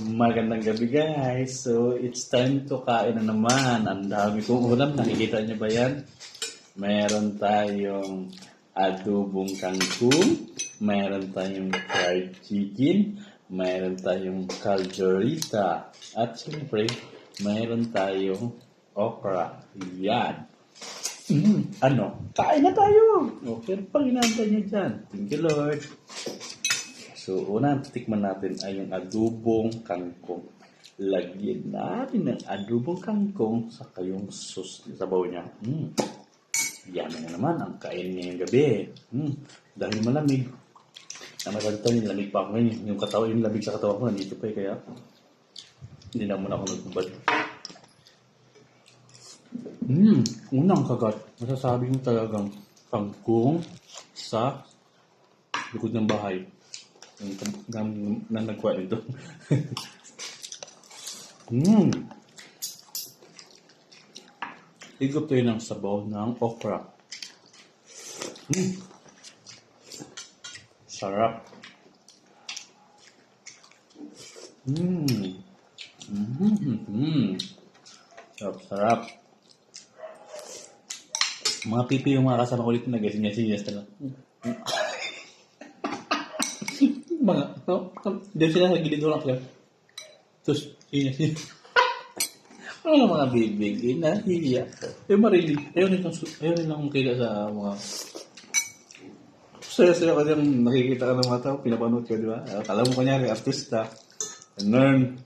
Magandang gabi guys. So, it's time to kain na naman. Ang dami kong ulam. Nakikita niyo ba yan? Meron tayong adobong kangkong. Meron tayong fried chicken. Meron tayong calderita. At siyempre, meron tayong okra. Yan. Ano? Kain na tayo! Okay, pang inaantay niyo dyan. Thank you Lord. So, una titikman natin ay yung adobong kangkong. Lagyan natin ng adobong kangkong sa kayong sauce sa sabaw niya. Yan na naman ang kain ngayong gabi. Dahil malamig. Namatagtan yung lamig pa ako ngayon. Yung lamig sa katawan ko nandito pa kaya hindi na muna ako nagbubad. Unang kagat. Masasabi mo talagang kangkong sa likod ng bahay. Na nagkuha nito. Higop tayo ng sabaw ng okra. Sarap. Sarap. Mga pipi yung mga kasama ko dito nag-sinyas talaga. Mga, no? Dahil sila sa gilid lang sila. Tapos, sinyas. Ano mga bibig, inahiya. Marilig. Ayaw nilang kita sa mga... Saya-saya kasi yung nakikita ka ng mga tao, pinapanood ko, di ba? Kala mo kanyari, artista. Ganun.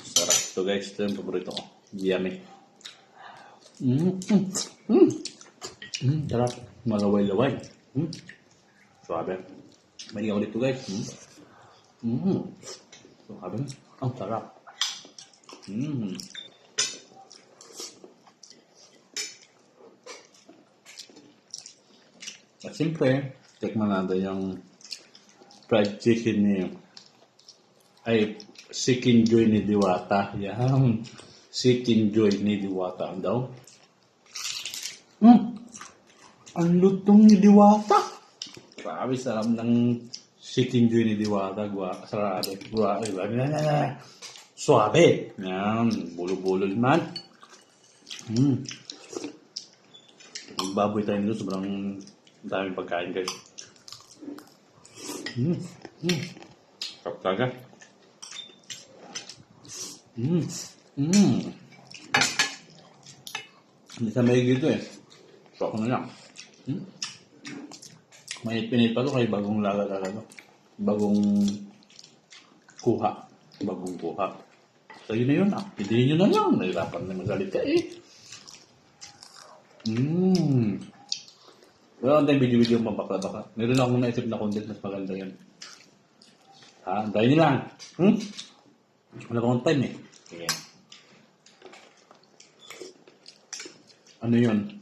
Sarap ito guys. Ito yung paborito ko. Yummy. Sarap. Malaway-laway. Suabe. May ako dito guys. Suabe. Ang sarap. At siyempre, tikman natin yung fried chicken niyo. Ay, Chicken Joy ni Diwata. Yan. Chicken Joy ni Diwata. Ang daw. Ang lutong ni Diwata. Grabe, sarap ng Chicken Joy ni Diwata. Sarap. Suabe. Yan. Bulo-bulo naman. Baboy tayo nito. Sobrang daming pagkain guys. Sarap talaga. Hindi sa may gito eh. So ako na lang. May pinit pa to kay bagong laga to. Bagong kuha. So yun na yun ah. Pidin nyo na lang. Nahirapan na magalit ka eh. Wala akong tayong video mapakla. Meron akong naisip na content mas maganda yan. Ha? Dahil nyo lang. Wala akong time eh. Okay. Ano yun?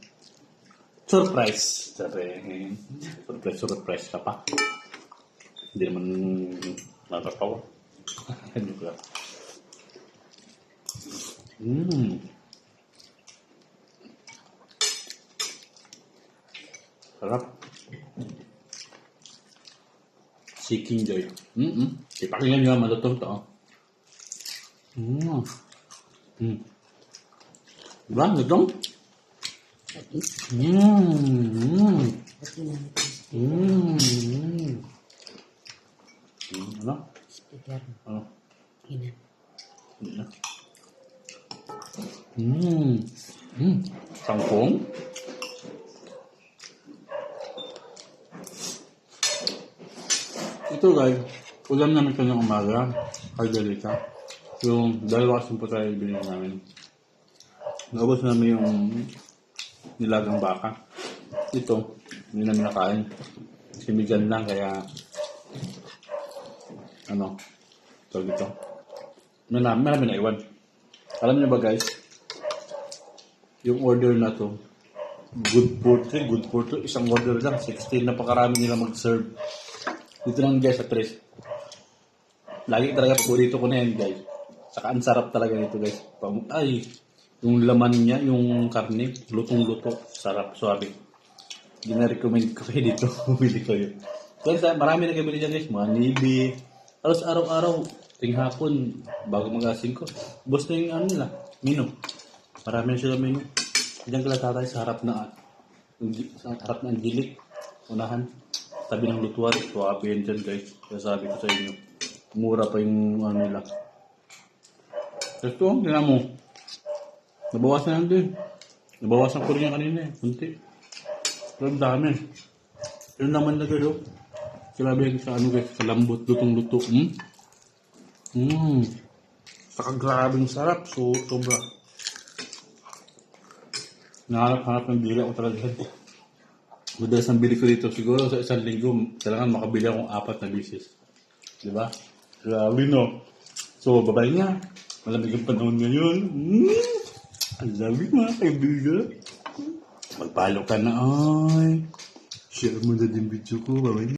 Surprise. Surprise ka pa. Hindi naman nakakawa. Hindi ko lang. Sarap. Chicken Joy. Ipakinggan nyo, malutong to. Diba? Lutong? Ano? Ano? Hindi na. Kangkong? Ito guys, ulam namin ito ng umaga, calderita. Yung dalawa kasing po tayo binili namin. Naubos namin yung nilagang baka. Ito, hindi namin nakain. Simigan lang kaya tawag ito. Marami na iwan. Alam niyo ba guys, yung order na to, good for 3, isang order lang, 16, napakarami nila mag-serve. Dito lang guys sa Tres. Lagi talaga paborito ko na yan guys. Saka ang sarap talaga nito guys. Ay, yung laman niya, yung karne, lutong-luto. Sarap, suabe. Hindi na-recommend ko kayo dito. Bumili ko yun. Kaya marami na kabili dyan guys, mga nibi. Alos araw-araw, ting hapon, bago mag-asing ko. Boss na yung ano nila, menu. Marami na sila menu. Diyan kala tatay sa harap ng dilik. Unahan. Tabi ng lutuan. Suwabe yan dyan guys. Kaya sabi ko sa inyo, mura pa yung ano nila. Tapos ito, tingnan mo. Nabawasan lang din. Nabawasan ko rin yan kanina eh. Kunti. Pero ang dami. Pero naman na guys, oh. Grabe sa ano guys, sa lambot, lutong-luto. Saka grabing sarap. So, sobra. Nahanap-hanap ng dila ko talaga. Madalas ang bili ko dito, siguro sa isang linggo, kailangan makabili akong 4 na bisis. Diba? Grabe no. So, babay nga. Malamig ang panahon ngayon. Ang lamig mga kaibigan. Magpalo ka na ay. Share mo na din video ko. Babay.